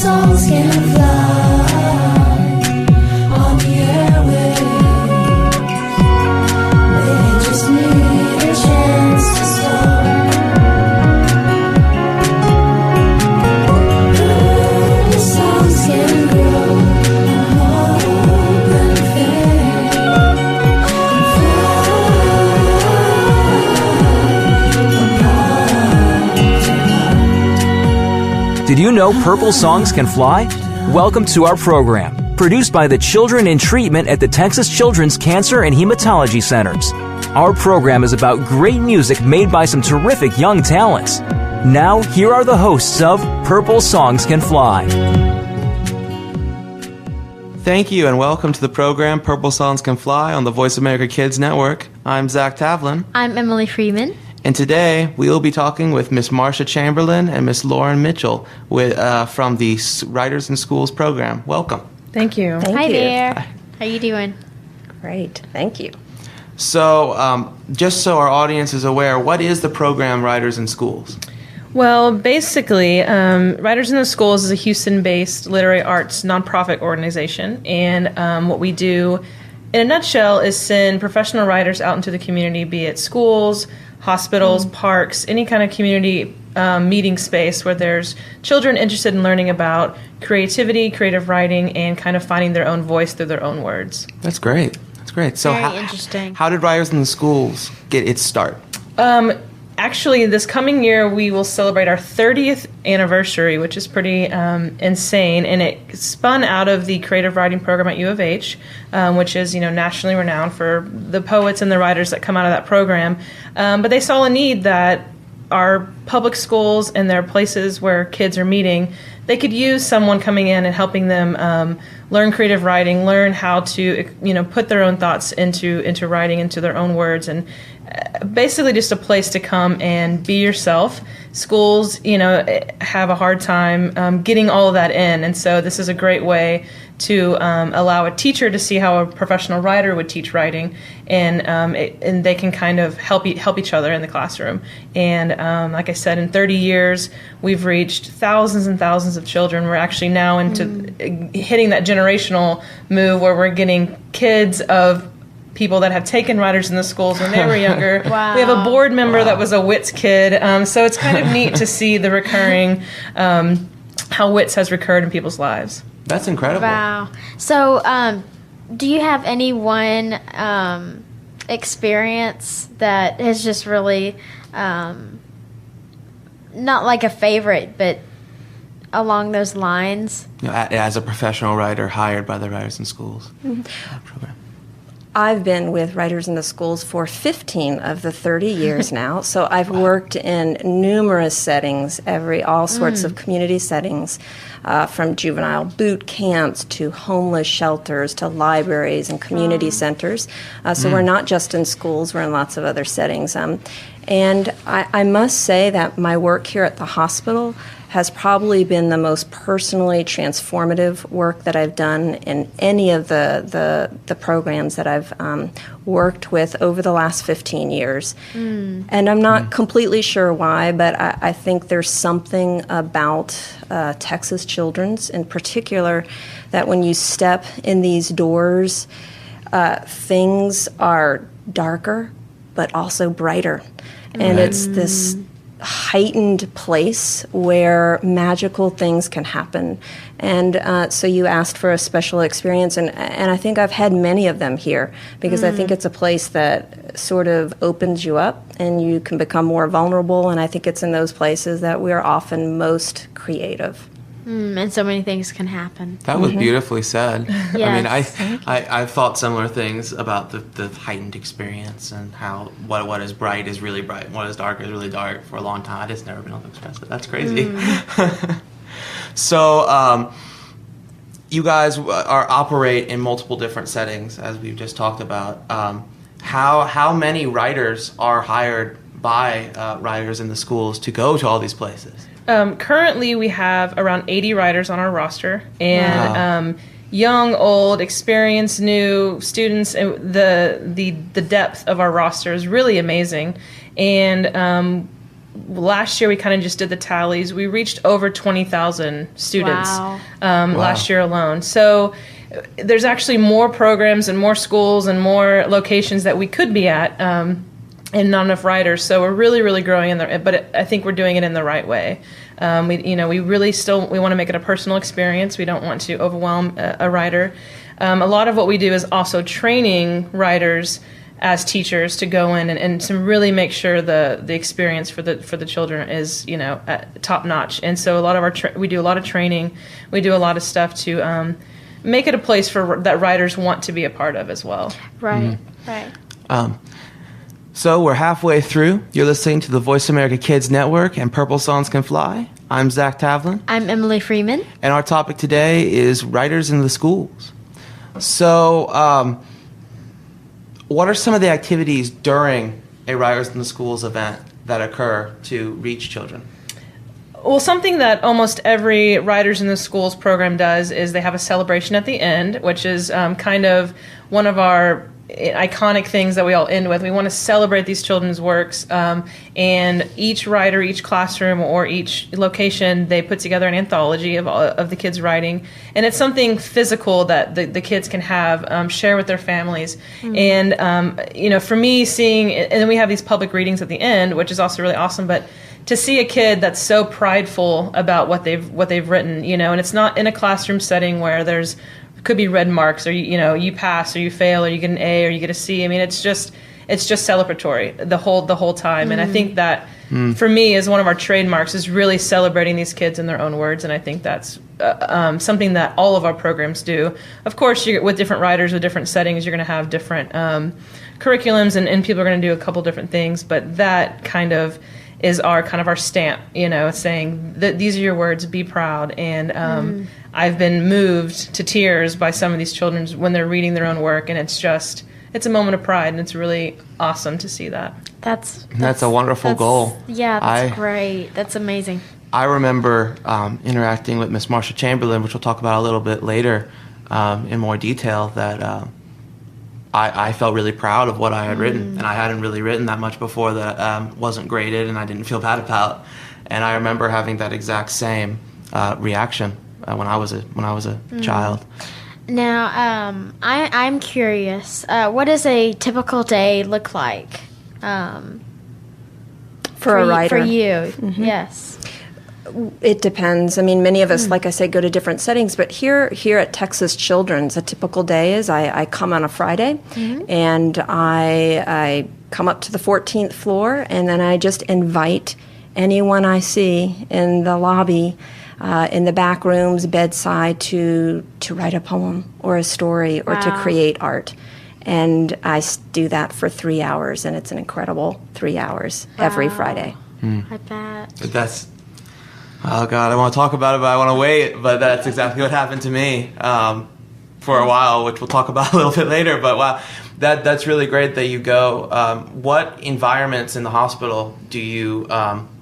songs can fly on the airwaves. They just need a chance to start. The songs can grow and hope and faith and fly. Did you know Purple Songs Can Fly? Welcome to our program, produced by the Children in Treatment at the Texas Children's Cancer and Hematology Centers. Our program is about great music made by some terrific young talents. Now, here are the hosts of Purple Songs Can Fly. Thank you and welcome to the program Purple Songs Can Fly on the Voice America Kids Network. I'm Zach Tavlin. I'm Emily Freeman. And today we will be talking with Miss Marcia Chamberlain and Miss Lauren Mitchell from the Writers in Schools program. Welcome. Thank you. Hi there. Hi. How you doing? Great. Thank you. So, just so our audience is aware, what is the program Writers in Schools? Well, basically, Writers in the Schools is a Houston-based literary arts nonprofit organization, and what we do, in a nutshell, is send professional writers out into the community, be it schools, hospitals, parks, any kind of community meeting space where there's children interested in learning about creativity, creative writing, and kind of finding their own voice through their own words. That's great. That's great. So, Very interesting. How did Writers in the Schools get its start? Actually, this coming year, we will celebrate our 30th anniversary, which is pretty insane. And it spun out of the creative writing program at U of H, which is, nationally renowned for the poets and the writers that come out of that program. But they saw a need that our public schools and their places where kids are meeting, they could use someone coming in and helping them learn creative writing, learn how to, put their own thoughts into writing, into their own words, and basically just a place to come and be yourself. Schools, have a hard time getting all of that in, and so this is a great way to allow a teacher to see how a professional writer would teach writing, and they can kind of help each other in the classroom. And like I said, in 30 years, we've reached thousands and thousands of children. We're actually now into hitting that generational move where we're getting kids of people that have taken Writers in the Schools when they were younger. Wow. We have a board member that was a WITS kid. So it's kind of neat to see the recurring, how WITS has recurred in people's lives. That's incredible. Wow. So, do you have any one experience that has just really, not like a favorite, but along those lines? As a professional writer hired by the Writers in Schools program. I've been with Writers in the Schools for 15 of the 30 years now, so I've worked in numerous settings, all sorts of community settings, from juvenile boot camps to homeless shelters to libraries and community centers. So we're not just in schools, we're in lots of other settings. And I must say that my work here at the hospital has probably been the most personally transformative work that I've done in any of the programs that I've worked with over the last 15 years. And I'm not completely sure why, but I think there's something about Texas Children's in particular that when you step in these doors, things are darker but also brighter. And it's this heightened place where magical things can happen. And so you asked for a special experience, and I think I've had many of them here because I think it's a place that sort of opens you up and you can become more vulnerable, and I think it's in those places that we're often most creative. And so many things can happen. That was beautifully said. Yes. I mean, I've thought similar things about the heightened experience and how what is bright is really bright and what is dark is really dark for a long time. I just never been able to express it. That's crazy. So, you guys operate in multiple different settings, as we've just talked about. How many writers are hired by Writers in the Schools to go to all these places? Currently, we have around 80 writers on our roster, and young, old, experienced, new students. The depth of our roster is really amazing, and last year we kind of just did the tallies. We reached over 20,000 students Wow. Last year alone. So there's actually more programs and more schools and more locations that we could be at, and not enough riders. So we're really, really growing but I think we're doing it in the right way. We really we want to make it a personal experience. We don't want to overwhelm a rider. A lot of what we do is also training riders as teachers to go in and to really make sure the experience for the children is top notch. And so a lot of we do a lot of training. We do a lot of stuff to make it a place that riders want to be a part of as well. Right. Right. So we're halfway through. You're listening to the Voice America Kids Network and Purple Songs Can Fly. I'm Zach Tavlin. I'm Emily Freeman. And our topic today is writers in the schools. So what are some of the activities during a Writers in the Schools event that occur to reach children? Well, something that almost every Writers in the Schools program does is they have a celebration at the end, which is kind of one of our iconic things that we all end with. We want to celebrate these children's works, and each writer, each classroom, or each location, they put together an anthology of the kids' writing, and it's something physical that the kids can have, share with their families. And for me, seeing, and then we have these public readings at the end, which is also really awesome. But to see a kid that's so prideful about what they've written, and it's not in a classroom setting where could be red marks, or you pass or you fail or you get an A or you get a C. I mean, it's just celebratory the whole time. And I think that for me, is one of our trademarks, is really celebrating these kids in their own words. And I think that's something that all of our programs do. Of course, with different writers with different settings, you're going to have different curriculums, and people are going to do a couple different things. But that kind of is our stamp, saying that these are your words, be proud. And I've been moved to tears by some of these children when they're reading their own work, and it's a moment of pride, and it's really awesome to see that. That's a wonderful goal. Yeah, that's great. That's amazing. I remember interacting with Miss Marcia Chamberlain, which we'll talk about a little bit later in more detail, that I felt really proud of what I had written, and I hadn't really written that much before that wasn't graded and I didn't feel bad about. And I remember having that exact same reaction when I was a child. Now, I'm curious. What does a typical day look like For a writer? For you, yes. It depends. I mean, many of us, like I say, go to different settings. But here at Texas Children's, a typical day is I come on a Friday, and I come up to the 14th floor, and then I just invite anyone I see in the lobby, in the back rooms, bedside, to write a poem or a story or to create art. And I do that for 3 hours, and it's an incredible 3 hours every Friday. I bet. That's... Oh, God, I want to talk about it, but I want to wait. But that's exactly what happened to me for a while, which we'll talk about a little bit later. But wow, that's really great that you go. What environments in the hospital do you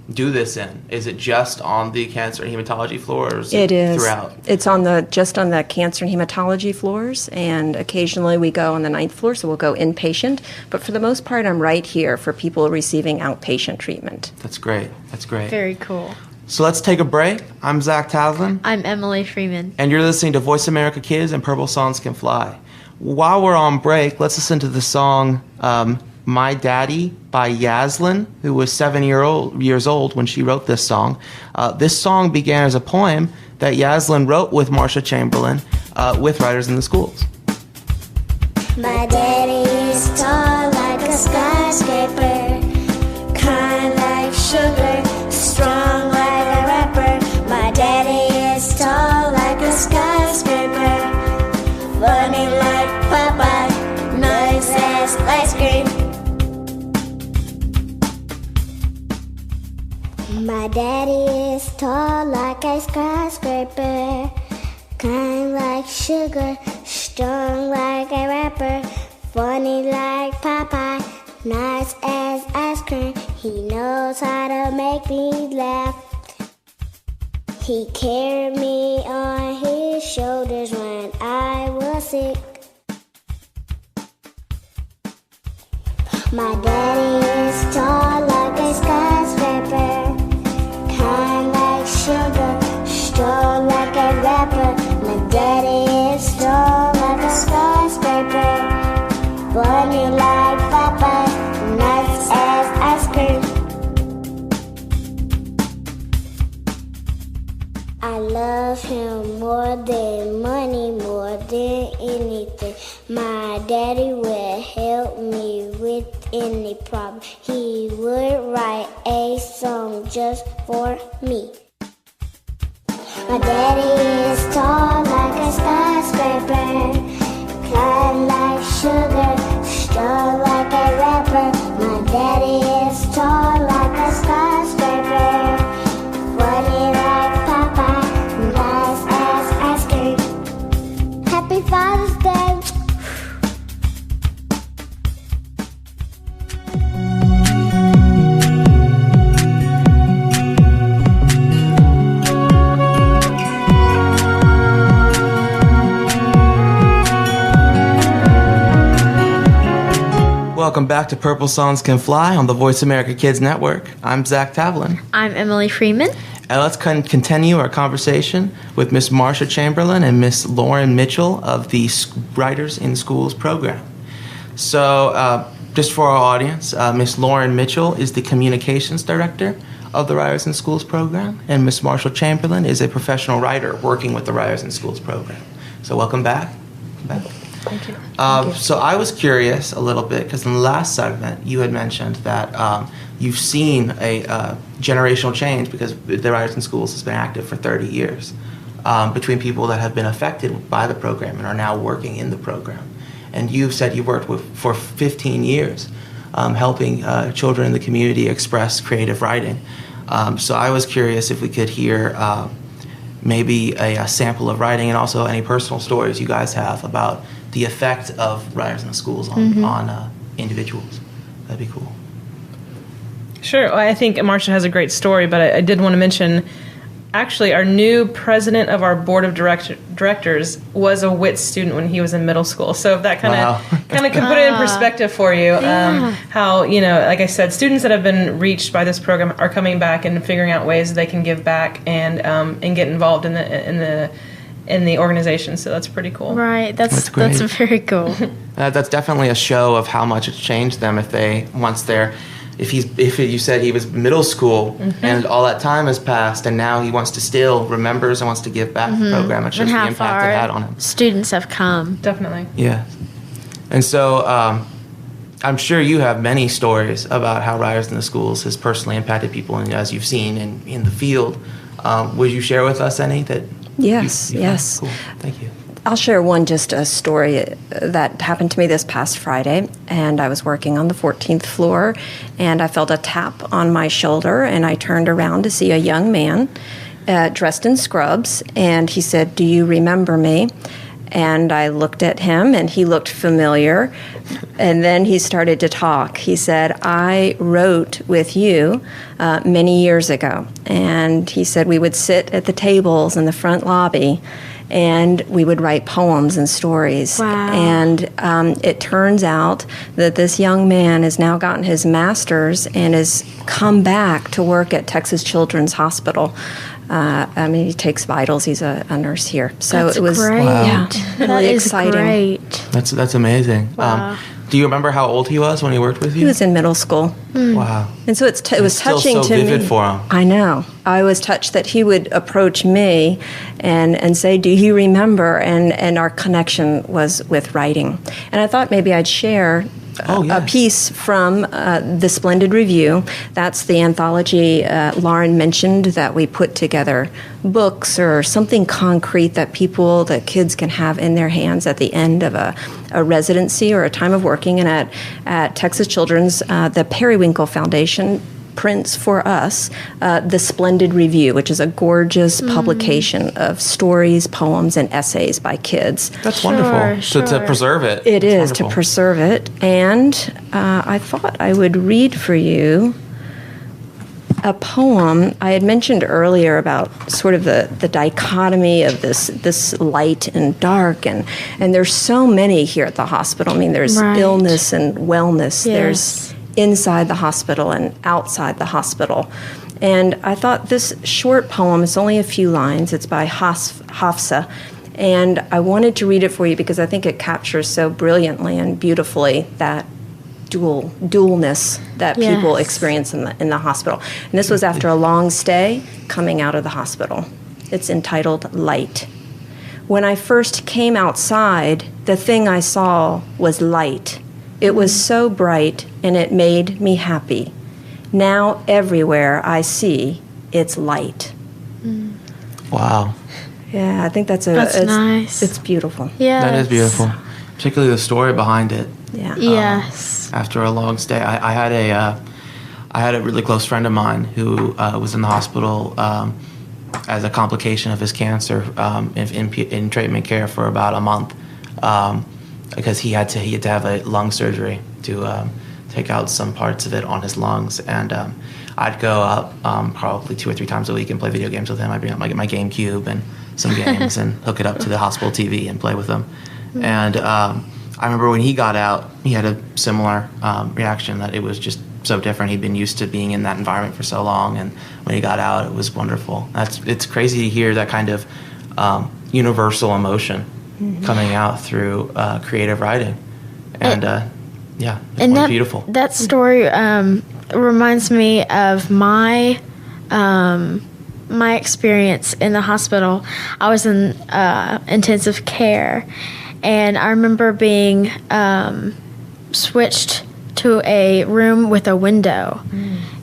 do this in? Is it just on the cancer and hematology floors? It is. Throughout? It's just on the cancer and hematology floors, and occasionally we go on the 9th floor, so we'll go inpatient. But for the most part, I'm right here for people receiving outpatient treatment. That's great. That's great. Very cool. So let's take a break. I'm Zach Tavlin. I'm Emily Freeman. And you're listening to Voice America Kids and Purple Songs Can Fly. While we're on break, let's listen to the song My Daddy by Jaslynn, who was 7 years old when she wrote this song. This song began as a poem that Jaslynn wrote with Marcia Chamberlain with Writers in the Schools. My daddy is tall like a skyscraper, kind like sugar, strong like a rapper. My daddy is tall like a skyscraper, funny like Popeye, nice as ice cream. My daddy is tall like a skyscraper, kind like sugar, strong like a rapper, funny like Popeye, nice as ice cream. He knows how to make me laugh. He carried me on his shoulders when I was sick. My daddy is tall like a skyscraper, daddy is tall like a skyscraper, funny like Popeye, nice as ice cream. I love him more than money, more than anything. My daddy would help me with any problem. He would write a song just for me. My daddy is tall like a skyscraper, kind like sugar, strong like a rapper. My daddy is tall like a skyscraper, funny like Popeye, nice as ice cream. Happy Father's Day. Welcome back to Purple Songs Can Fly on the Voice America Kids Network. I'm Zach Tavlin. I'm Emily Freeman. And let's continue our conversation with Miss Marcia Chamberlain and Miss Lauren Mitchell of the Writers in Schools program. So, just for our audience, Miss Lauren Mitchell is the Communications Director of the Writers in Schools program, and Miss Marcia Chamberlain is a professional writer working with the Writers in Schools program. So, welcome back. Thank you. So I was curious a little bit because in the last segment you had mentioned that you've seen a generational change because the Writers in Schools has been active for 30 years between people that have been affected by the program and are now working in the program. And you've said you worked for 15 years helping children in the community express creative writing. So I was curious if we could hear maybe a sample of writing and also any personal stories you guys have about the effect of Writers in the Schools on individuals. That'd be cool. Sure. Well, I think Marcia has a great story, but I did want to mention, actually, our new president of our board of directors was a WITS student when he was in middle school. So if that kind of can put it in perspective for you, how, like I said, students that have been reached by this program are coming back and figuring out ways they can give back and get involved in the organization. So that's pretty cool. Right. That's great. That's very cool. That's definitely a show of how much it's changed them if you said he was middle school and all that time has passed and now he wants to still remembers and wants to give back to the program. It shows the impact it had on him. Students have come. Definitely. Yeah. And so I'm sure you have many stories about how Writers in the Schools has personally impacted people, and as you've seen in the field. Would you share with us any that? Yes. Cool. Thank you. I'll share just a story that happened to me this past Friday, and I was working on the 14th floor, and I felt a tap on my shoulder, and I turned around to see a young man dressed in scrubs, and he said, "Do you remember me?" And I looked at him, and he looked familiar, and then he started to talk. He said, "I wrote with you many years ago," and he said we would sit at the tables in the front lobby, and we would write poems and stories. Wow. And it turns out that this young man has now gotten his master's and has come back to work at Texas Children's Hospital. He takes vitals. He's a nurse here. So That's it was great. really That is exciting. great. That's amazing. Wow. Do you remember how old he was when he worked with you? He was in middle school. Wow. And so it was still touching so to vivid me. for him. I know. I was touched that he would approach me and say, "Do you remember?" And our connection was with writing. And I thought maybe I'd share a piece from the Splendid Review. That's the anthology Lauren mentioned that we put together books or something concrete that kids can have in their hands at the end of a residency or a time of working. And at Texas Children's, the Periwinkle Foundation prints for us the Splendid Review, which is a gorgeous publication of stories, poems, and essays by kids. That's wonderful. So to preserve it. It That's is wonderful. to preserve it. And I thought I would read for you a poem I had mentioned earlier about sort of the dichotomy of this light and dark, and there's so many here at the hospital. I mean, there's Right. illness and wellness. Yes. There's inside the hospital and outside the hospital. And I thought this short poem, it's only a few lines, it's by Hafsa, And I wanted to read it for you because I think it captures so brilliantly and beautifully that dualness that people experience in the hospital. And this was after a long stay coming out of the hospital. It's entitled Light. When I first came outside, the thing I saw was light. It was so bright and it made me happy. Now everywhere I see, it's light. Wow. Yeah, I think that's nice. It's beautiful. Yeah, That is beautiful. Particularly the story behind it. Yeah. Yes. After a long stay, I had a really close friend of mine who was in the hospital as a complication of his cancer in treatment care for about a month because he had to have a lung surgery to take out some parts of it on his lungs. And I'd go up probably 2 or 3 times a week and play video games with him. I'd bring up my GameCube and some games and hook it up to the hospital TV and play with him. And I remember when he got out, he had a similar reaction, that it was just so different. He'd been used to being in that environment for so long, and when he got out, it was wonderful. It's crazy to hear that kind of universal emotion coming out through creative writing. And it's beautiful. That story reminds me of my experience in the hospital. I was in intensive care, and I remember being switched to a room with a window,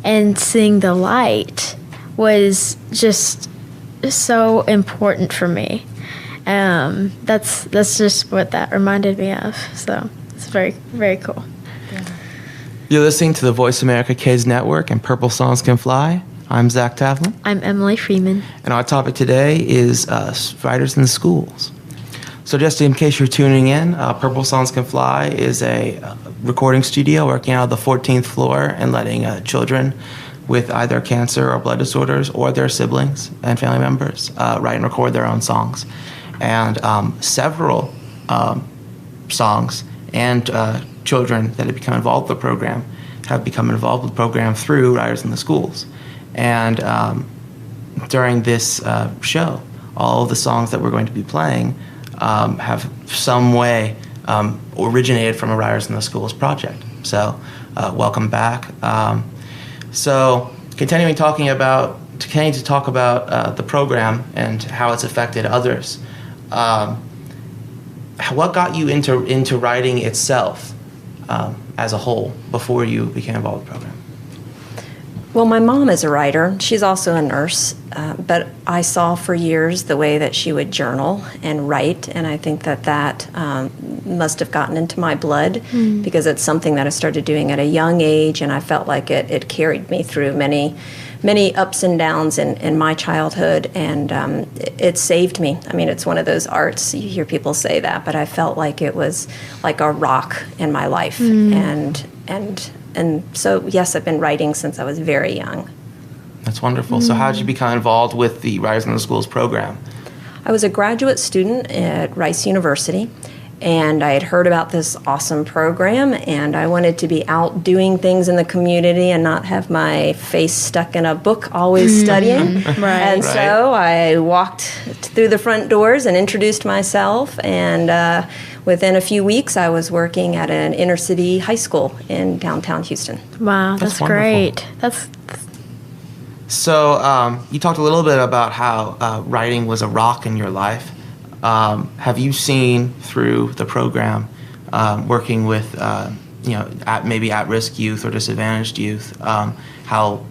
and seeing the light was just so important for me. That's just what that reminded me of. So it's very, very cool. You're listening to the Voice America Kids Network and Purple Songs Can Fly. I'm Zach Tavlin. I'm Emily Freeman. And our topic today is writers in the schools. So just in case you're tuning in, Purple Songs Can Fly is a recording studio working out of the 14th floor and letting children with either cancer or blood disorders or their siblings and family members write and record their own songs. And several songs and children that have become involved with the program have become involved with the program through Writers in the Schools. And during this show, all of the songs that we're going to be playing have some way originated from a Writers in the Schools project. So welcome back. So continuing to talk about the program and how it's affected others. What got you into writing itself as a whole before you became involved with the program? Well, my mom is a writer. She's also a nurse, but I saw for years the way that she would journal and write, and I think that must have gotten into my blood because it's something that I started doing at a young age, and I felt like it carried me through many ups and downs in my childhood, and it saved me. I mean, it's one of those arts, you hear people say that, but I felt like it was like a rock in my life, and so, yes, I've been writing since I was very young. That's wonderful. So how did you become involved with the Writers in the Schools program? I was a graduate student at Rice University, and I had heard about this awesome program, and I wanted to be out doing things in the community and not have my face stuck in a book always studying. And so I walked through the front doors and introduced myself, and within a few weeks I was working at an inner city high school in downtown Houston. Wow, that's great. So you talked a little bit about how writing was a rock in your life. Have you seen through the program, working with maybe at-risk youth or disadvantaged youth, how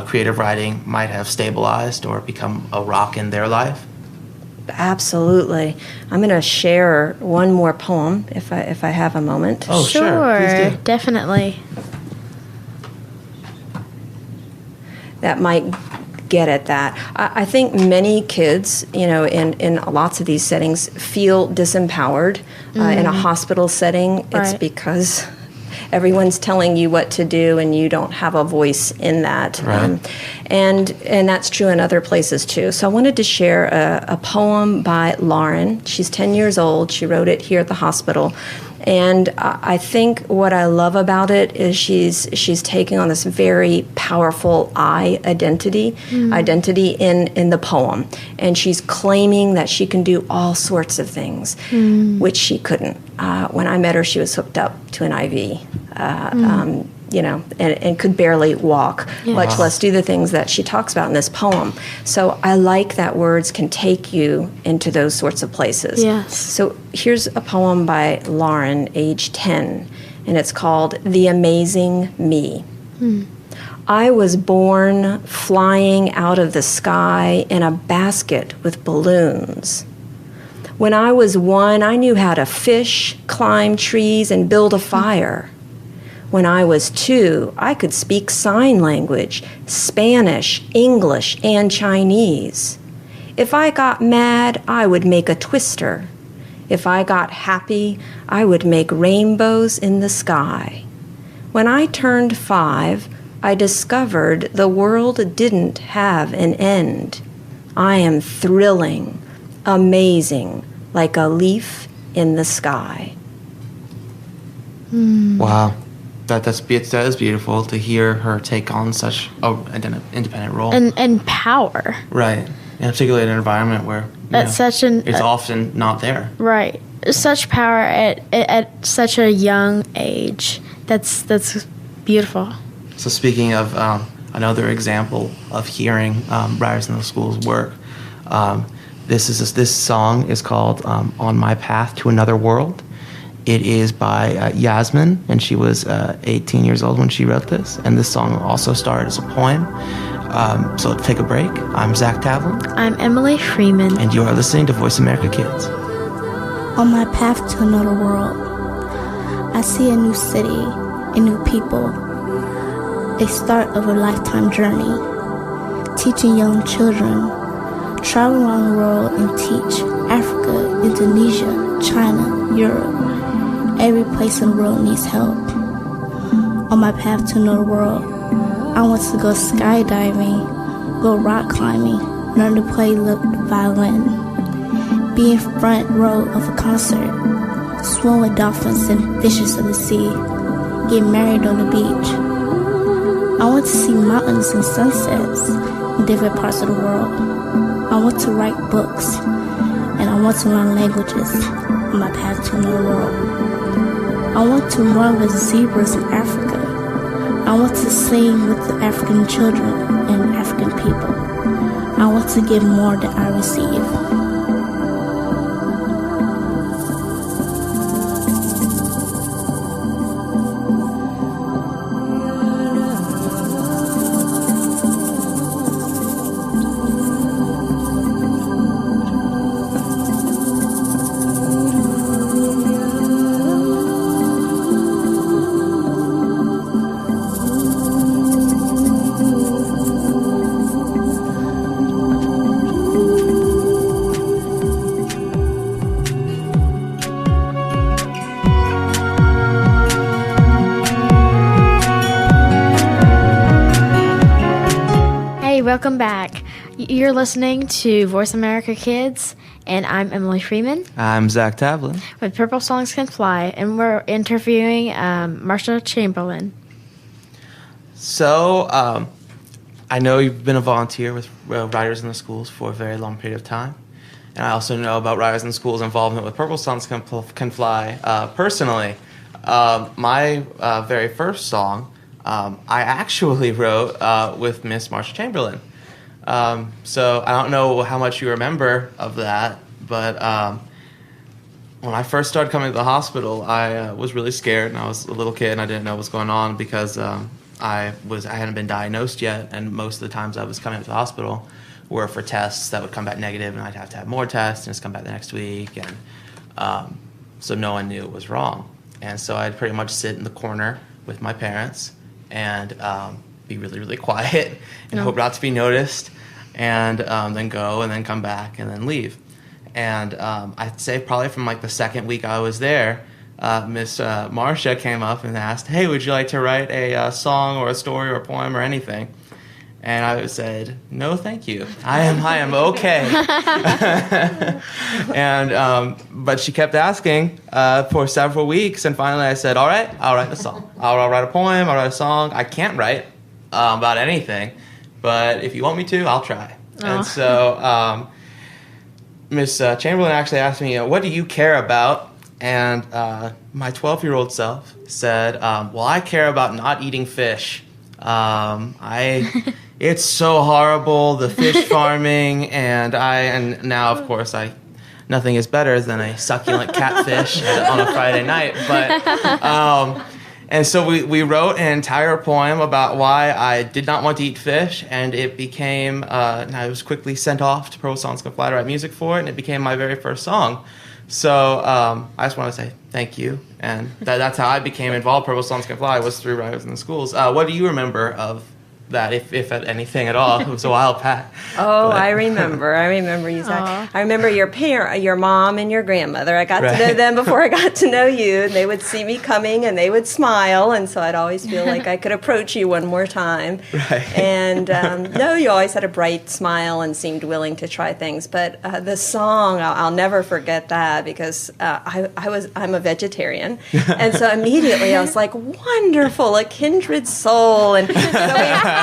creative writing might have stabilized or become a rock in their life? Absolutely. I'm going to share one more poem if I have a moment. Oh, sure. Please do. Definitely. That might get at that. I think many kids, in lots of these settings, feel disempowered. In a hospital setting, it's because everyone's telling you what to do and you don't have a voice in that. Right. And that's true in other places too. So I wanted to share a poem by Lauren. She's 10 years old. She wrote it here at the hospital. And I think what I love about it is she's taking on this very powerful I identity in the poem. And she's claiming that she can do all sorts of things, which she couldn't. When I met her, she was hooked up to an IV. And could barely walk, much less do the things that she talks about in this poem. So I like that words can take you into those sorts of places. Yes. So here's a poem by Lauren, age 10, and it's called The Amazing Me. I was born flying out of the sky in a basket with balloons. When I was 1, I knew how to fish, climb trees, and build a fire. When I was 2, I could speak sign language, Spanish, English, and Chinese. If I got mad, I would make a twister. If I got happy, I would make rainbows in the sky. When I turned 5, I discovered the world didn't have an end. I am thrilling, amazing, like a leaf in the sky. Wow. That is beautiful to hear her take on such an independent role. And power. Right. And particularly in an environment where it's often not there. Right. Such power at such a young age. That's beautiful. So speaking of another example of hearing Riders in the School's work, this song is called On My Path to Another World. It is by Jasmine, and she was 18 years old when she wrote this. And this song also started as a poem. So let's take a break. I'm Zach Tavlin. I'm Emily Freeman. And you are listening to Voice America Kids. On my path to another world, I see a new city and new people. A start of a lifetime journey. Teaching young children. Travel around the world and teach Africa, Indonesia, China, Europe. Every place in the world needs help. On my path to another world, I want to go skydiving, go rock climbing, learn to play the violin, be in front row of a concert, swim with dolphins and fishes of the sea, get married on the beach. I want to see mountains and sunsets in different parts of the world. I want to write books, and I want to learn languages on my path to another world. I want to run with zebras in Africa. I want to sing with the African children and African people. I want to give more than I receive. Welcome back. You're listening to Voice America Kids, and I'm Emily Freeman. I'm Zach Tavlin. With Purple Songs Can Fly, and we're interviewing Marcia Chamberlain. So, I know you've been a volunteer with Riders in the Schools for a very long period of time. And I also know about Riders in the Schools' involvement with Purple Songs Can Fly personally. My very first song, I actually wrote with Miss Marcia Chamberlain. So I don't know how much you remember of that, but when I first started coming to the hospital, I was really scared, and I was a little kid, and I didn't know what was going on because I hadn't been diagnosed yet, and most of the times I was coming to the hospital were for tests that would come back negative, and I'd have to have more tests, and it's come back the next week, and so no one knew it was wrong. And so I'd pretty much sit in the corner with my parents and be really, really quiet and hope not to be noticed, and then go and then come back and then leave. And I'd say probably from like the second week I was there, Miss Marcia came up and asked, "Hey, would you like to write a song or a story or a poem or anything?" And I said, no, thank you. I am okay. And but she kept asking for several weeks, and finally I said, all right, I'll write a song. I'll write a poem, I'll write a song. I can't write about anything, but if you want me to, I'll try. And so Miss Chamberlain actually asked me, what do you care about? And my 12-year-old self said, well, I care about not eating fish. It's so horrible, the fish farming, and now, of course, nothing is better than a succulent catfish on a Friday night. But and so we wrote an entire poem about why I did not want to eat fish, and it became. And I was quickly sent off to Purple Songs Can Fly to write music for it, and it became my very first song. So I just want to say thank you, and that's how I became involved. Purple Songs Can Fly was through Writers in the Schools. What do you remember of that, if at anything at all? It was a while back. Oh, but I remember you, Zach. I remember your mom and your grandmother. I got to know them before I got to know you, and they would see me coming and they would smile, and so I'd always feel like I could approach you one more time. Right. And no, you always had a bright smile and seemed willing to try things. But the song, I'll never forget that, because I'm a vegetarian, and so immediately I was like, wonderful, a kindred soul, and so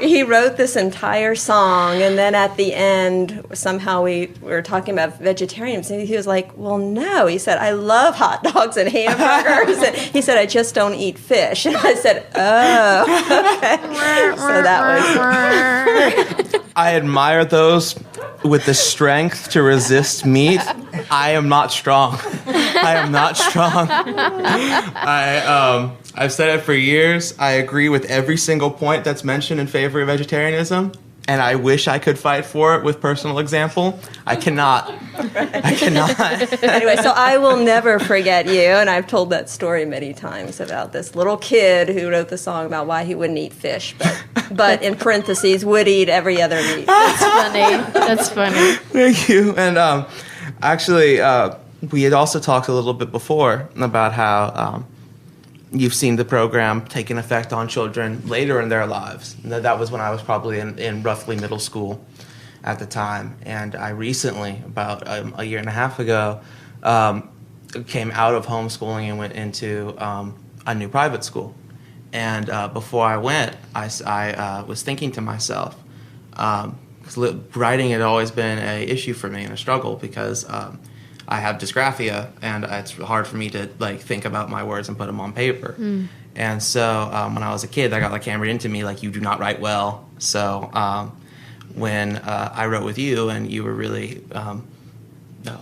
he wrote this entire song, and then at the end, somehow we were talking about vegetarians, and he was like, well, no. He said, I love hot dogs and hamburgers. And he said, I just don't eat fish. And I said, oh, okay. So that was... I admire those with the strength to resist meat. I am not strong. I am not strong. I've said it for years. I agree with every single point that's mentioned in favor of vegetarianism, and I wish I could fight for it with personal example. I cannot. I cannot. Anyway, so I will never forget you, and I've told that story many times about this little kid who wrote the song about why he wouldn't eat fish, but in parentheses, would eat every other meat. That's funny. That's funny. Thank you. And actually, we had also talked a little bit before about how you've seen the program take an effect on children later in their lives. That was when I was probably in roughly middle school at the time. And I recently, about a year and a half ago, came out of homeschooling and went into a new private school. And before I went, I was thinking to myself, because writing had always been an issue for me and a struggle, because I have dysgraphia, and it's hard for me to think about my words and put them on paper. And so when I was a kid, that got hammered into me, you do not write well. So when I wrote with you, and you were really,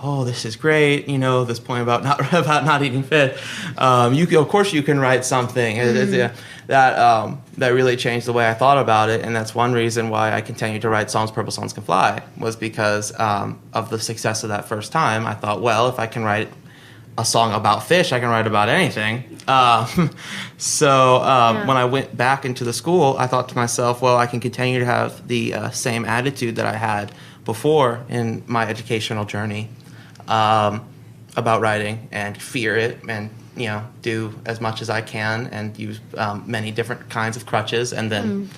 oh, this is great, this point about not eating fish. Of course you can write something. That really changed the way I thought about it, and that's one reason why I continued to write songs Purple Songs Can Fly, was because of the success of that first time. I thought, well, if I can write a song about fish, I can write about anything. So when I went back into the school, I thought to myself, well, I can continue to have the same attitude that I had before in my educational journey about writing, and fear it, and do as much as I can, and use many different kinds of crutches, and then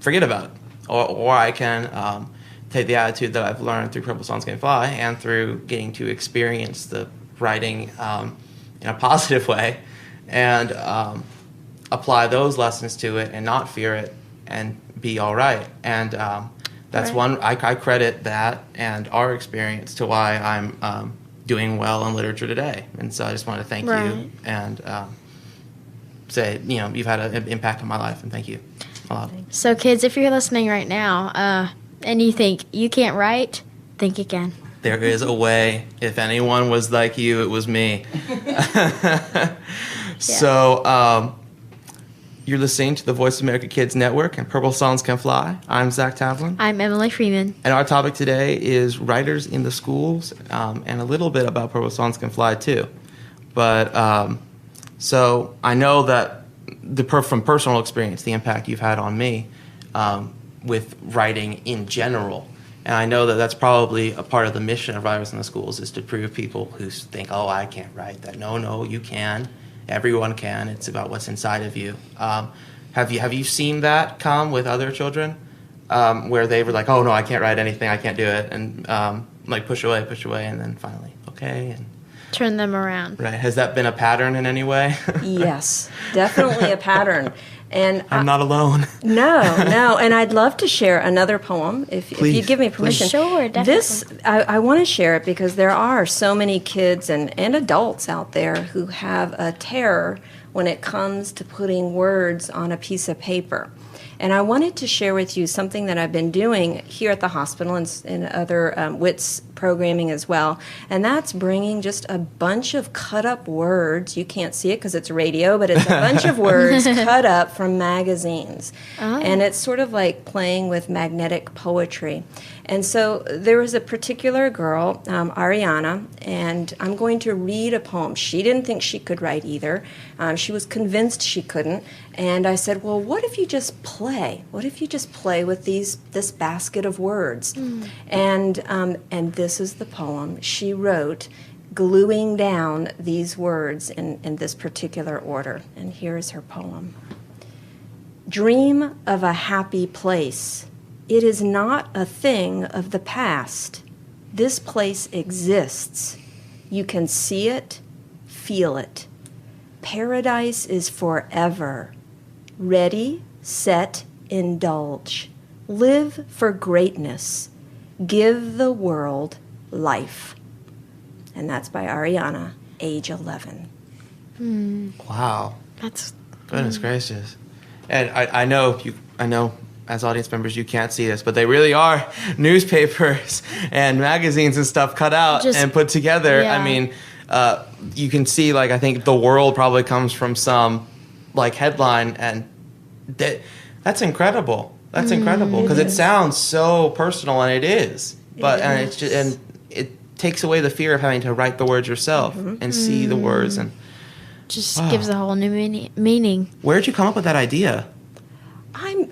forget about it. Or I can take the attitude that I've learned through Purple Songs Can Fly, and through getting to experience the writing in a positive way, and apply those lessons to it, and not fear it, and be all right. And that's one, I credit that and our experience to why I'm doing well in literature today. And so I just want to thank you, and say, you've had an impact on my life, and thank you a lot. So kids, if you're listening right now, and you think you can't write, think again. There is a way. If anyone was like you, it was me. So you're listening to the Voice of America Kids Network and Purple Songs Can Fly. I'm Zach Tavlin. I'm Emily Freeman. And our topic today is writers in the schools, and a little bit about Purple Songs Can Fly too. But so I know that from personal experience, the impact you've had on me with writing in general. And I know that that's probably a part of the mission of Writers in the Schools, is to prove people who think, oh, I can't write that. No, you can. Everyone can. It's about what's inside of you. Have you seen that come with other children, where they were like, oh no, I can't write anything, I can't do it, and like push away, and then finally, okay, and Turn them around. right. Has that been a pattern in any way? Yes, definitely a pattern. And I'm not alone. No, and I'd love to share another poem if you give me permission. Sure, definitely. I want to share it because there are so many kids and adults out there who have a terror when it comes to putting words on a piece of paper. And I wanted to share with you something that I've been doing here at the hospital and in other WITS programming as well. And that's bringing just a bunch of cut up words. You can't see it because it's radio, but it's a bunch of words cut up from magazines. Oh. And it's sort of like playing with magnetic poetry. And so there was a particular girl, Ariana, and I'm going to read a poem. She didn't think she could write either. She was convinced she couldn't. And I said, well, what if you just play? What if you just play with this basket of words? And this is the poem she wrote, gluing down these words in this particular order. And here's her poem. Dream of a happy place. It is not a thing of the past. This place exists. You can see it, feel it. Paradise is forever. Ready, set, indulge. Live for greatness. Give the world life. And that's by Ariana, age 11. Wow. That's Goodness gracious. And I know as audience members you can't see this, but they really are newspapers and magazines and stuff cut out and put together. Yeah. I mean, you can see, like, I think the world probably comes from some like headline, and that's incredible. That's incredible because it sounds so personal, and it is. But it's just, and it takes away the fear of having to write the words yourself and see the words, and just gives a whole new meaning. Where did you come up with that idea?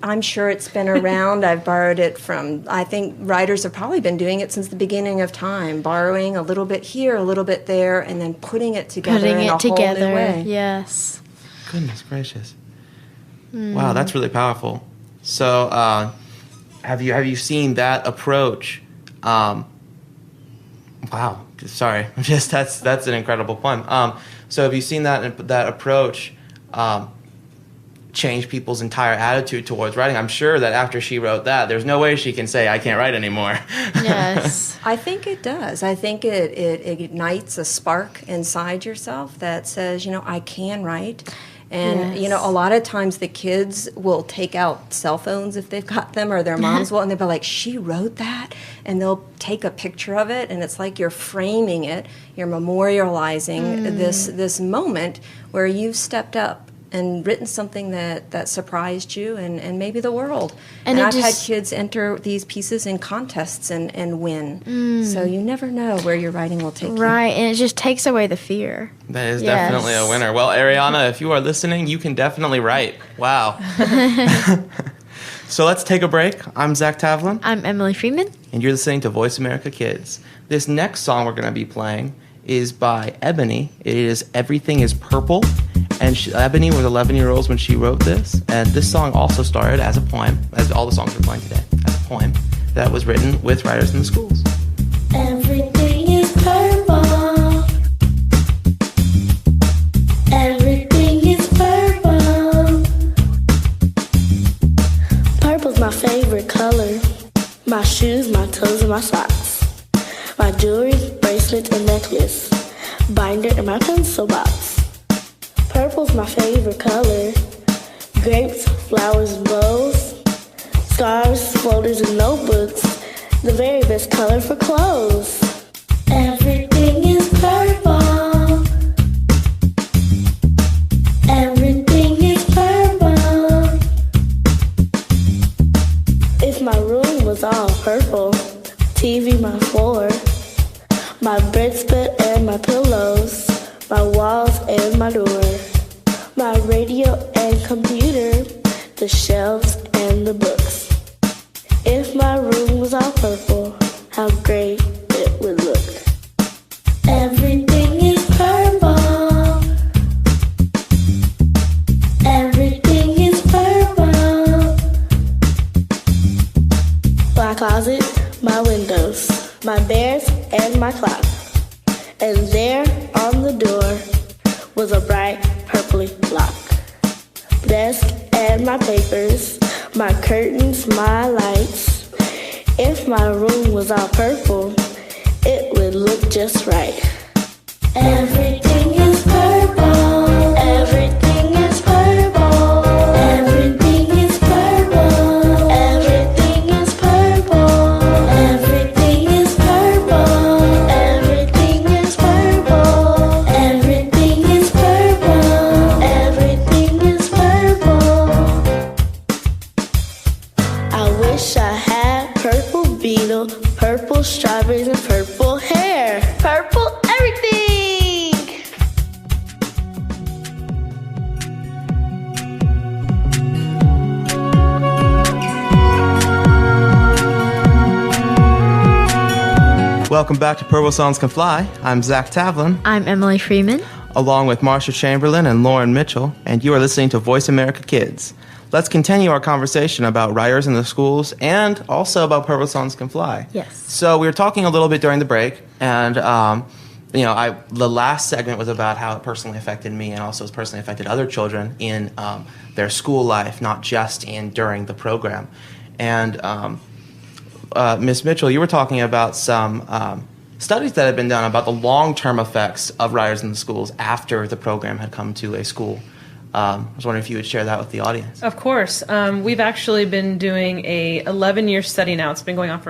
I'm sure it's been around. I've borrowed it from, I think writers have probably been doing it since the beginning of time, borrowing a little bit here, a little bit there, and then putting it together in a whole new way. Yes. Goodness gracious. Wow, that's really powerful. So, have you seen that approach? Wow, sorry, that's an incredible poem. So have you seen that approach change people's entire attitude towards writing? I'm sure that after she wrote that, there's no way she can say, I can't write anymore. Yes. I think it does. I think it ignites a spark inside yourself that says, I can write. And, a lot of times the kids will take out cell phones if they've got them, or their moms will, and they'll be like, she wrote that? And they'll take a picture of it, and it's like you're framing it, you're memorializing this moment where you've stepped up and written something that surprised you and maybe the world. And I've had kids enter these pieces in contests and win. So you never know where your writing will take you. Right, and it just takes away the fear. That is definitely a winner. Well, Ariana, if you are listening, you can definitely write. Wow. So let's take a break. I'm Zach Tavlin. I'm Emily Freeman. And you're listening to Voice America Kids. This next song we're going to be playing is by Ebony. It is Everything is Purple. And Ebony was 11 years old when she wrote this. And this song also started as a poem, as all the songs we're playing today, as a poem that was written with writers in the schools. Everything is purple. Everything is purple. Purple's my favorite color. My shoes, my toes, and my socks. My jewelry, bracelet, and necklace. Binder, and my pencil box. Purple's my favorite color. Grapes, flowers, and bows. Scarves, folders, and notebooks. The very best color for clothes. Everything is purple. Everything is purple. If my room was all purple, TV, my floor, my bedspread and my pillows, my walls and my door, my radio and computer, the shelves and the books. If my room was all purple, how great it would look. Everything is purple. Everything is purple. my bears, and my clock. And there on the door was a bright purpley lock. Desk and my papers, my curtains, my lights. If my room was all purple, it would look just right. Everything is purple. Everything is purple. Everything is purple. Everything is purple. Everything is purple. Everything is purple. Everything is purple. Everything is purple. I wish I had purple beetle, purple strawberries, and purple hair. Purple everything! Welcome back to Purple Songs Can Fly. I'm Zach Tavlin, I'm Emily Freeman. along with Marcia Chamberlain and Lauren Mitchell, and you are listening to Voice America Kids. Let's continue our conversation about writers in the schools and also about Purple Songs Can Fly. Yes. So we were talking a little bit during the break, and the last segment was about how it personally affected me and also has personally affected other children in their school life, not just during the program. And Ms. Mitchell, you were talking about some studies that had been done about the long-term effects of writers in the schools after the program had come to a school. I was wondering if you would share that with the audience. Of course. We've actually been doing a 11-year study now. It's been going on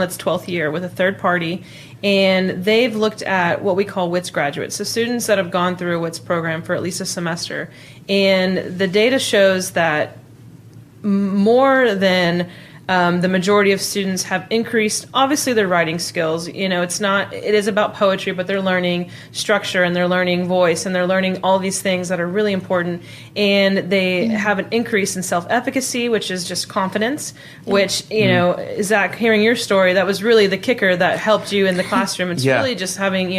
its 12th year with a third party, and they've looked at what we call WITS graduates, so students that have gone through a WITS program for at least a semester. And the data shows that more than the majority of students have increased, obviously, their writing skills. It is about poetry, but they're learning structure and they're learning voice and they're learning all these things that are really important. And they have an increase in self-efficacy, which is just confidence, which, Zach, hearing your story, that was really the kicker that helped you in the classroom. It's really just having,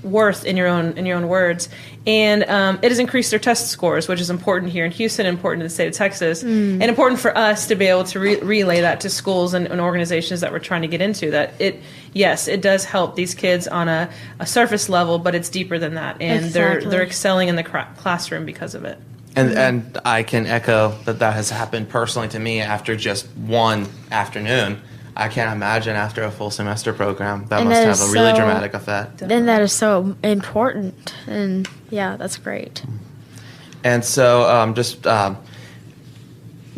worth in your own words. And it has increased their test scores, which is important here in Houston, important in the state of Texas, and important for us to be able to relay that to schools and organizations that we're trying to get into. That it does help these kids on a surface level, but it's deeper than that, and they're excelling in the classroom because of it. And I can echo that has happened personally to me after just one afternoon. I can't imagine after a full semester program. That must have a really dramatic effect. Then that is so important. And yeah, that's great. And so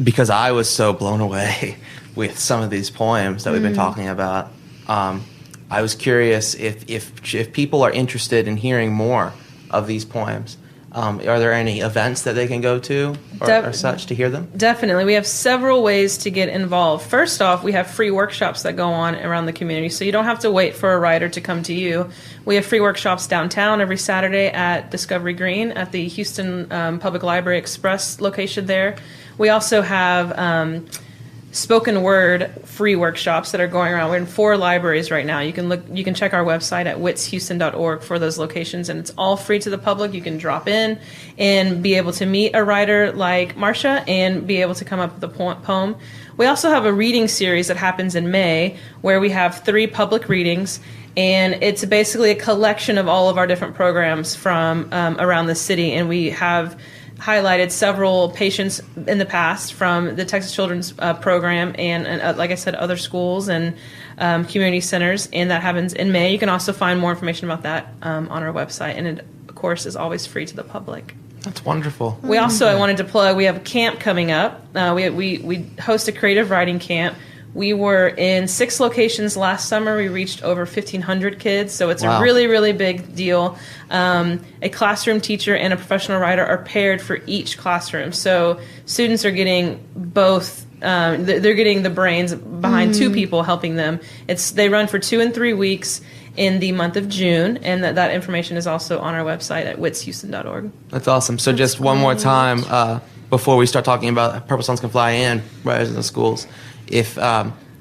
because I was so blown away with some of these poems that we've been talking about, I was curious if people are interested in hearing more of these poems. Are there any events that they can go to or such to hear them? Definitely. We have several ways to get involved. First off, we have free workshops that go on around the community, so you don't have to wait for a writer to come to you. We have free workshops downtown every Saturday at Discovery Green at the Houston Public Library Express location there. We also have spoken word free workshops that are going around. We're in 4 libraries right now. You can check our website at witshouston.org for those locations, and it's all free to the public. You can drop in and be able to meet a writer like Marcia and be able to come up with a poem. We also have a reading series that happens in May where we have 3 public readings, and it's basically a collection of all of our different programs from around the city, and we have highlighted several patients in the past from the Texas Children's Program and like I said, other schools and community centers, and that happens in May. You can also find more information about that on our website, and it, of course, is always free to the public. That's wonderful. We also, I wanted to plug, we have a camp coming up. We host a creative writing camp. We were in 6 locations last summer. We reached over 1,500 kids, so it's a really, really big deal. A classroom teacher and a professional writer are paired for each classroom, so students are getting both. They're getting the brains behind 2 people helping them. They run for 2 and 3 weeks in the month of June, and that information is also on our website at witshouston.org. That's awesome. So just one more time before we start talking about Purple Songs Can Fly and Writers in the Schools, if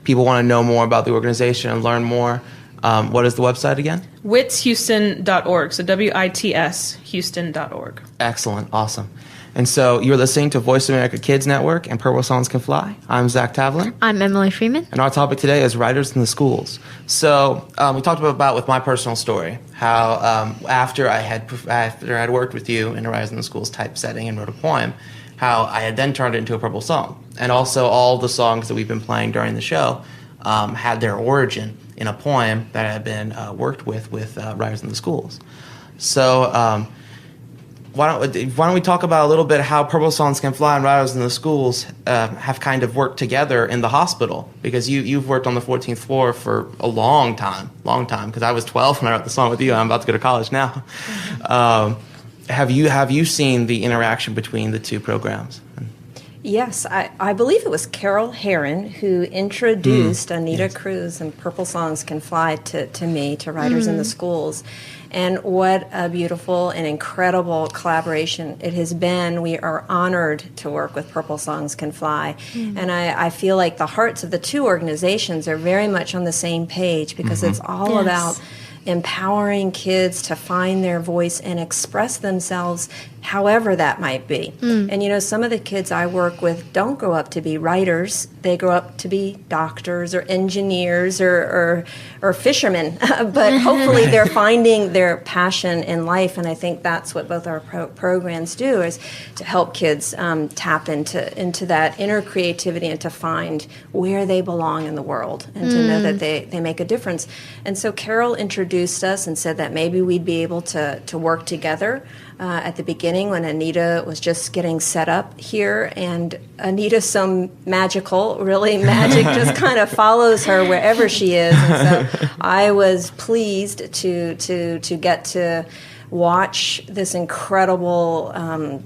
people want to know more about the organization and learn more, what is the website again? witshouston.org, so WITS Houston.org. Excellent. Awesome. And so you're listening to Voice America Kids Network and Purple Songs Can Fly. I'm Zach Tavlin. I'm Emily Freeman. And our topic today is writers in the schools. So we talked about with my personal story, how after I had worked with you in a Writers in the Schools type setting and wrote a poem, how I had then turned it into a purple song. And also all the songs that we've been playing during the show had their origin in a poem that had been worked with Writers in the Schools. So why don't we talk about a little bit how Purple Songs Can Fly and Writers in the Schools have kind of worked together in the hospital, because you've worked on the 14th floor for a long time, because I was 12 when I wrote the song with you. I'm about to go to college now. Have you seen the interaction between the two programs? Yes, I believe it was Carol Herron who introduced Anita Cruz and Purple Songs Can Fly to me, to Writers in the Schools. And what a beautiful and incredible collaboration it has been. We are honored to work with Purple Songs Can Fly. And I feel like the hearts of the two organizations are very much on the same page, because it's all about empowering kids to find their voice and express themselves however that might be. And you know, some of the kids I work with don't grow up to be writers. They grow up to be doctors or engineers or fishermen. But hopefully they're finding their passion in life. And I think that's what both our programs do, is to help kids tap into that inner creativity and to find where they belong in the world, and to know that they make a difference. And so Carol introduced us and said that maybe we'd be able to work together at the beginning when Anita was just getting set up here. And Anita, some magical, really magic, just kind of follows her wherever she is. And so I was pleased to get to watch this incredible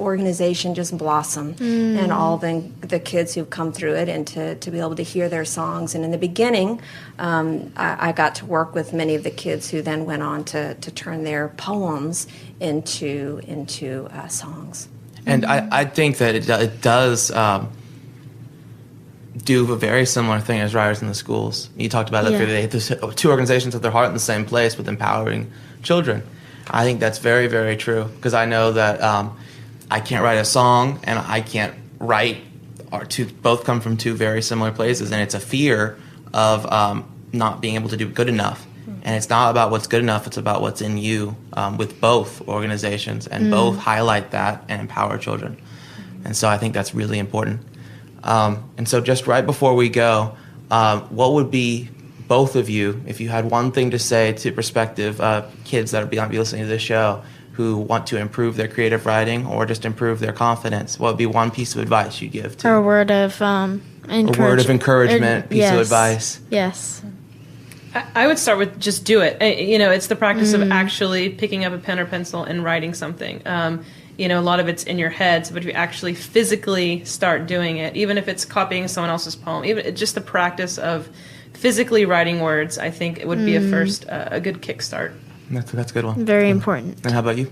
organization just blossom, and all the kids who've come through it, and to be able to hear their songs. And in the beginning, I got to work with many of the kids who then went on to turn their poems into songs. And I think that it does do a very similar thing as Writers in the Schools. You talked about that the other day. There's two organizations with their heart in the same place, with empowering children. I think that's very, very true, because I know that I can't write a song and I can't write. Both come from two very similar places, and it's a fear of not being able to do good enough. And it's not about what's good enough, it's about what's in you, with both organizations, and both highlight that and empower children. And so I think that's really important. And so just right before we go, what would be, both of you, if you had one thing to say to prospective kids that are be listening to this show who want to improve their creative writing or just improve their confidence, what would be one piece of advice you'd give to? Or a word of encouragement, piece of advice. Yes. I would start with just do it. You know, it's the practice of actually picking up a pen or pencil and writing something. You know, a lot of it's in your head, but if you actually physically start doing it, even if it's copying someone else's poem, even just the practice of physically writing words, I think it would be a good kickstart. That's a good one. Very important. And how about you?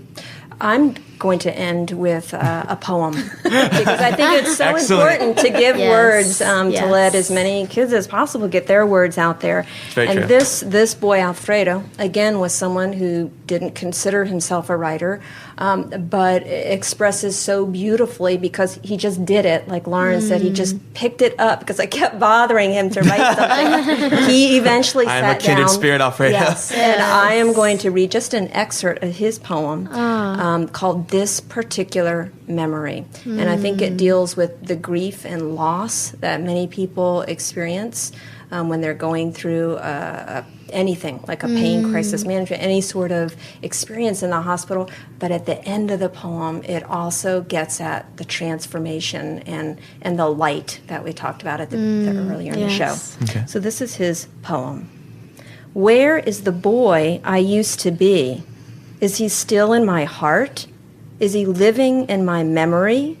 I'm going to end with a poem, because I think it's so Excellent. important to give words, to let as many kids as possible get their words out there. Very and true. this boy Alfredo, again, was someone who didn't consider himself a writer, but expresses so beautifully because he just did it. Like Lauren said, he just picked it up, because I kept bothering him to write something. He eventually sat down. I'm a kindred spirit, Alfredo. Yes, and I am going to read just an excerpt of his poem called This Particular Memory. And I think it deals with the grief and loss that many people experience when they're going through anything, like a pain crisis management, any sort of experience in the hospital. But at the end of the poem, it also gets at the transformation and the light that we talked about at the earlier in the show. Okay. So this is his poem. Where is the boy I used to be? Is he still in my heart? Is he living in my memory?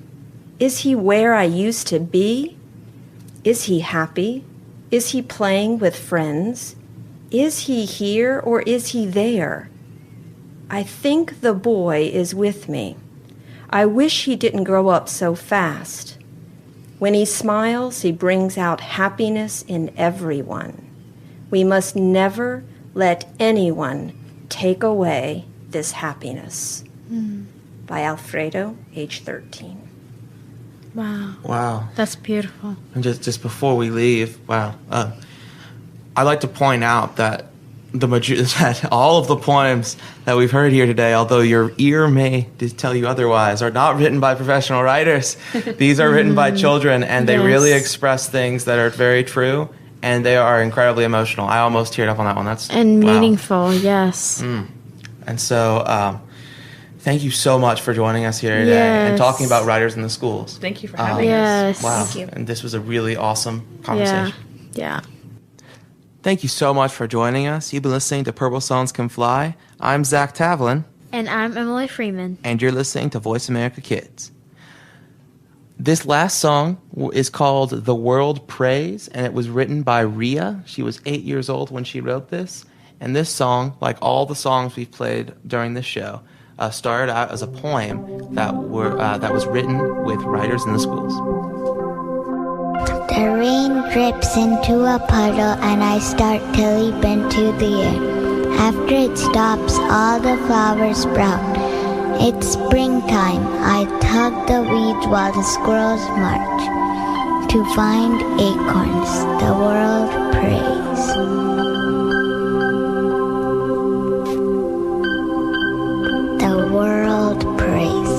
Is he where I used to be? Is he happy? Is he playing with friends? Is he here or is he there? I think the boy is with me. I wish he didn't grow up so fast. When he smiles, he brings out happiness in everyone. We must never let anyone take away this happiness. by Alfredo, age 13. Wow. That's beautiful. And just before we leave, wow. I'd like to point out that that all of the poems that we've heard here today, although your ear may tell you otherwise, are not written by professional writers. These are written by children, and they really express things that are very true, and they are incredibly emotional. I almost teared up on that one. That's meaningful, yes. And so, thank you so much for joining us here today and talking about writers in the schools. Thank you for having us. Wow. Thank you. And this was a really awesome conversation. Yeah. Thank you so much for joining us. You've been listening to Purple Songs Can Fly. I'm Zach Tavlin. And I'm Emily Freeman. And you're listening to Voice America Kids. This last song is called The World Prays, and it was written by Rhea. She was 8 years old when she wrote this. And this song, like all the songs we've played during this show, started out as a poem that was written with writers in the schools. The rain drips into a puddle and I start to leap into the air. After it stops, all the flowers sprout. It's springtime. I tug the weeds while the squirrels march. To find acorns, the world prays. The world prays.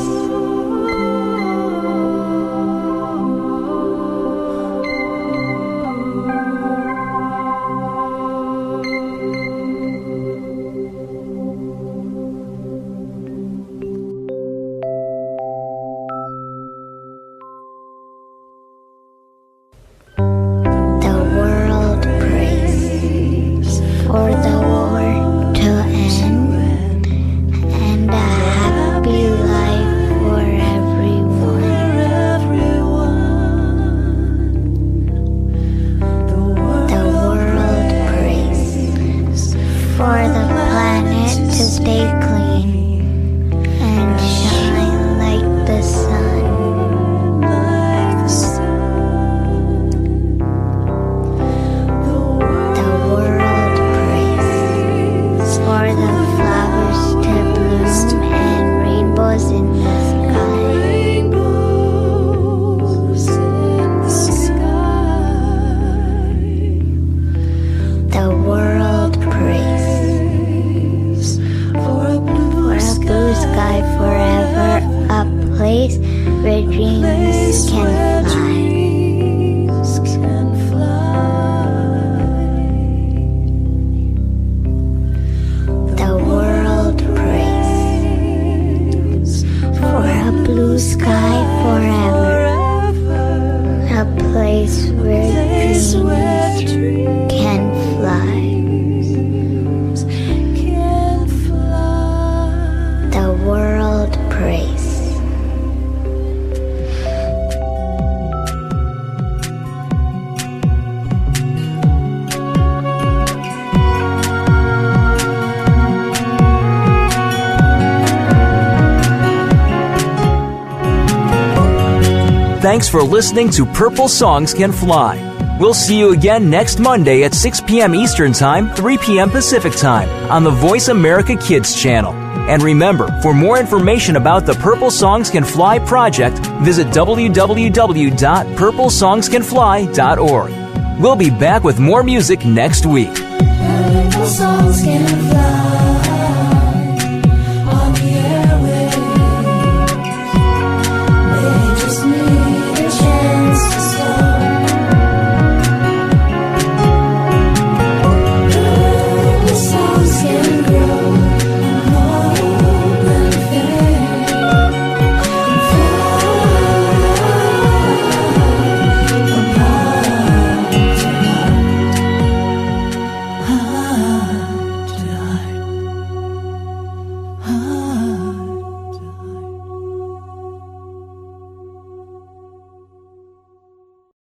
Thanks for listening to Purple Songs Can Fly. We'll see you again next Monday at 6 p.m. Eastern Time, 3 p.m. Pacific Time on the Voice America Kids channel. And remember, for more information about the Purple Songs Can Fly project, visit www.purplesongscanfly.org. We'll be back with more music next week. Purple songs can fly.